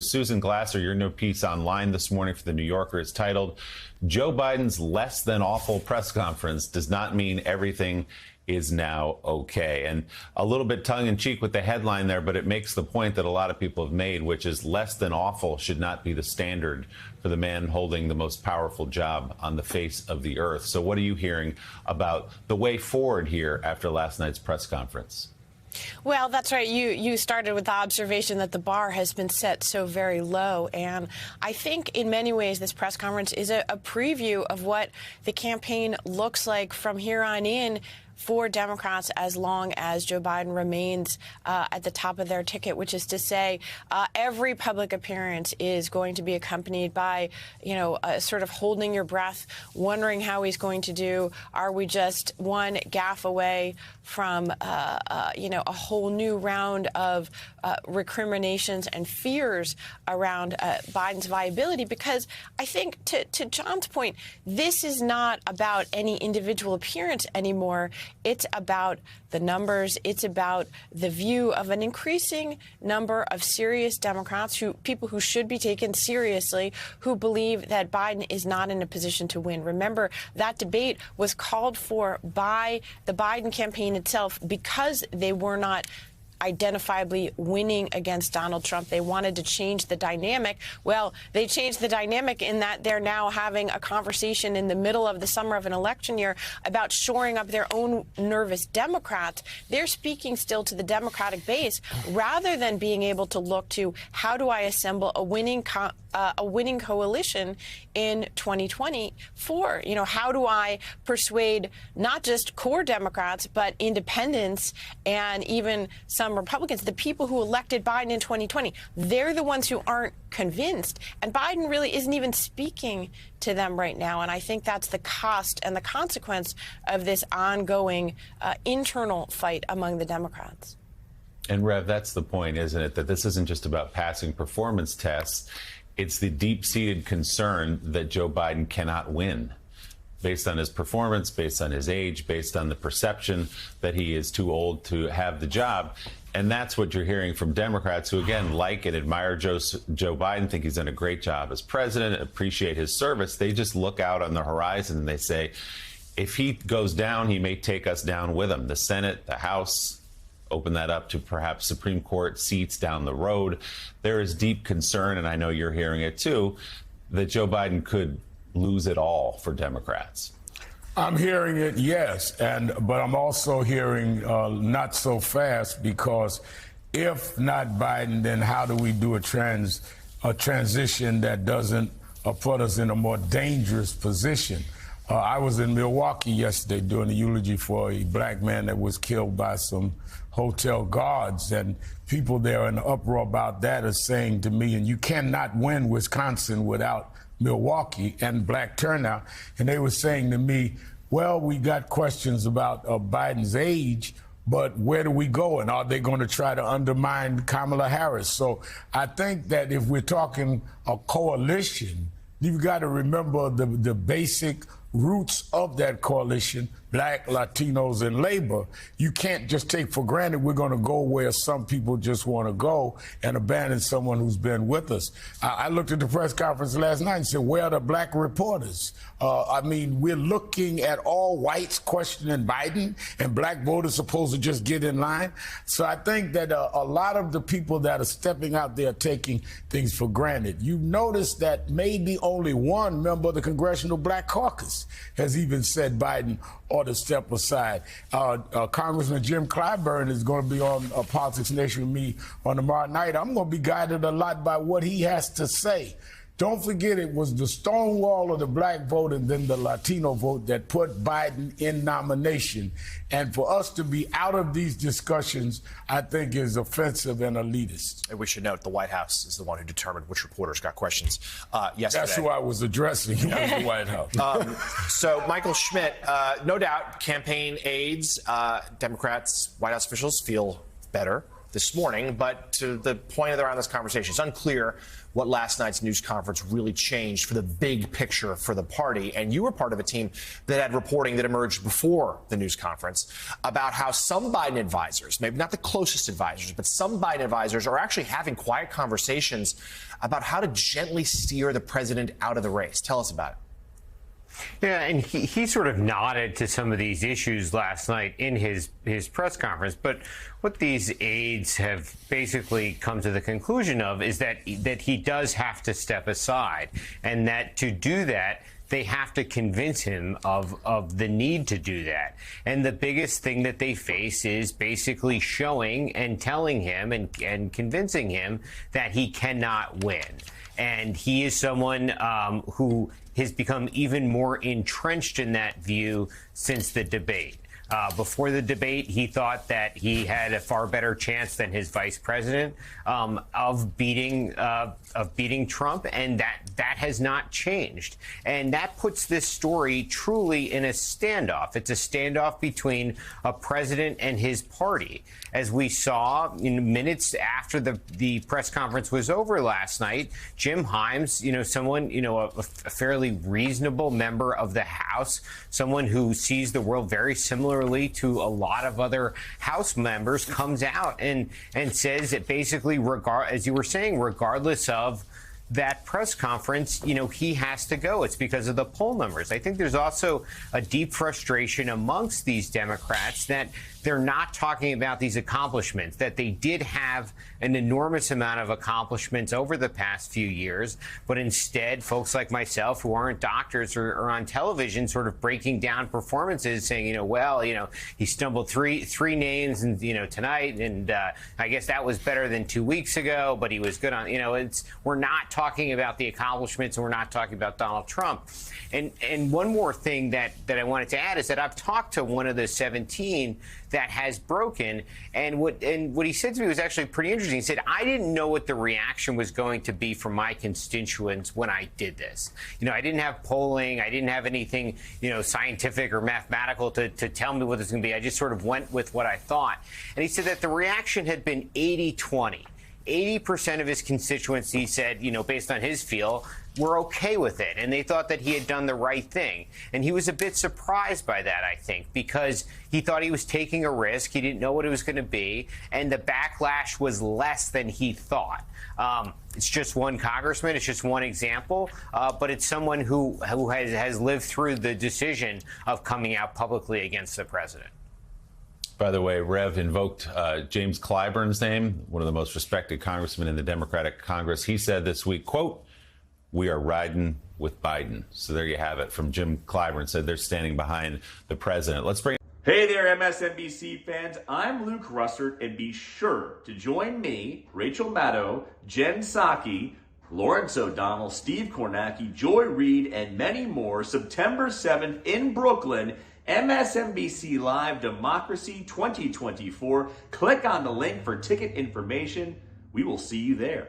Susan Glasser, your new piece online this morning for The New Yorker is titled, "Joe Biden's less than awful press conference does not mean everything is now okay." And a little bit tongue-in-cheek with the headline there, but it makes the point that a lot of people have made, which is less than awful should not be the standard for the man holding the most powerful job on the face of the earth. So what are you hearing about the way forward here after last night's press conference? Well, that's right. You started with the observation that the bar has been set so very low. And I think in many ways this press conference is a preview of what the campaign looks like from here on in for Democrats as long as Joe Biden remains at the top of their ticket, which is to say every public appearance is going to be accompanied by, sort of holding your breath, wondering how he's going to do. Are we just one gaffe away from, a whole new round of recriminations and fears around Biden's viability? Because I think, to John's point, this is not about any individual appearance anymore. It's about the numbers. It's about the view of an increasing number of serious Democrats, people who should be taken seriously, who believe that Biden is not in a position to win. Remember, that debate was called for by the Biden campaign itself because they were not identifiably winning against Donald Trump. They wanted to change the dynamic. Well, they changed the dynamic in that they're now having a conversation in the middle of the summer of an election year about shoring up their own nervous Democrats. They're speaking still to the Democratic base rather than being able to look to how do I assemble a winning coalition in 2024? How do I persuade not just core Democrats, but independents and even some Republicans, the people who elected Biden in 2020? They're the ones who aren't convinced. And Biden really isn't even speaking to them right now. And I think that's the cost and the consequence of this ongoing internal fight among the Democrats. And Rev, that's the point, isn't it? That this isn't just about passing performance tests. It's the deep-seated concern that Joe Biden cannot win based on his performance, based on his age, based on the perception that he is too old to have the job. And that's what you're hearing from Democrats who, again, like and admire Joe Biden, think he's done a great job as president, appreciate his service. They just look out on the horizon and they say, if he goes down, he may take us down with him. The Senate, the House, open that up to perhaps Supreme Court seats down the road. There is deep concern, and I know you're hearing it too, that Joe Biden could lose it all for Democrats. I'm hearing it, yes, but I'm also hearing not so fast, because if not Biden, then how do we do a transition that doesn't put us in a more dangerous position? I was in Milwaukee yesterday doing a eulogy for a black man that was killed by some hotel guards, and people there in the uproar about that are saying to me, and you cannot win Wisconsin without Milwaukee and black turnout. And they were saying to me, well, we got questions about Biden's age, but where do we go? And are they going to try to undermine Kamala Harris? So I think that if we're talking a coalition, you've got to remember the basic roots of that coalition, black, Latinos, and labor. You can't just take for granted we're going to go where some people just want to go and abandon someone who's been with us. I looked at the press conference last night and said, where are the black reporters? We're looking at all whites questioning Biden, and black voters supposed to just get in line. So I think that a lot of the people that are stepping out there are taking things for granted. You notice that maybe only one member of the Congressional Black Caucus has even said Biden ought to step aside. Congressman Jim Clyburn is going to be on Politics Nation with me on tomorrow night. I'm going to be guided a lot by what he has to say. Don't forget, it was the stonewall of the black vote and then the Latino vote that put Biden in nomination. And for us to be out of these discussions, I think is offensive and elitist. And we should note the White House is the one who determined which reporters got questions yesterday. That's who I was addressing, the White House. So, Michael Schmidt, no doubt campaign aides, Democrats, White House officials feel better this morning. But to the point around this conversation, it's unclear what last night's news conference really changed for the big picture for the party. And you were part of a team that had reporting that emerged before the news conference about how some Biden advisors, maybe not the closest advisors, but some Biden advisors are actually having quiet conversations about how to gently steer the president out of the race. Tell us about it. Yeah, and he sort of nodded to some of these issues last night in his press conference. But what these aides have basically come to the conclusion of is that he does have to step aside, and that to do that, they have to convince him of the need to do that. And the biggest thing that they face is basically showing and telling him and convincing him that he cannot win. And he is someone who has become even more entrenched in that view since the debate. Before the debate, he thought that he had a far better chance than his vice president of beating Trump, and that has not changed. And that puts this story truly in a standoff. It's a standoff between a president and his party. As we saw in minutes after the press conference was over last night, Jim Himes, someone, a fairly reasonable member of the House, someone who sees the world very similarly to a lot of other House members, comes out and says that basically, as you were saying, regardless of that press conference, he has to go. It's because of the poll numbers. I think there's also a deep frustration amongst these Democrats that they're not talking about these accomplishments, that they did have an enormous amount of accomplishments over the past few years, but instead, folks like myself who aren't doctors are on television sort of breaking down performances, saying, he stumbled three names and, tonight, and I guess that was better than 2 weeks ago, but he was good on, we're not talking about the accomplishments, and we're not talking about Donald Trump. And one more thing that I wanted to add is that I've talked to one of the 17 that has broken, and what he said to me was actually pretty interesting. He said, I didn't know what the reaction was going to be from my constituents when I did this. I didn't have polling, I didn't have anything, scientific or mathematical to tell me what this was going to be. I just sort of went with what I thought. And he said that the reaction had been 80-20. 80% of his constituents, he said, based on his feel, were okay with it, and they thought that he had done the right thing. And he was a bit surprised by that, I think, because he thought he was taking a risk. He didn't know what it was going to be, and the backlash was less than he thought. It's just one congressman. It's just one example, but it's someone who has lived through the decision of coming out publicly against the president. By the way, Rev invoked James Clyburn's name, one of the most respected congressmen in the Democratic Congress. He said this week, quote, "We are riding with Biden." So there you have it from Jim Clyburn. Said they're standing behind the president. Let's bring. Hey there, MSNBC fans. I'm Luke Russert, and be sure to join me, Rachel Maddow, Jen Psaki, Lawrence O'Donnell, Steve Kornacki, Joy Reid, and many more September 7th in Brooklyn. MSNBC Live Democracy 2024. Click on the link for ticket information. We will see you there.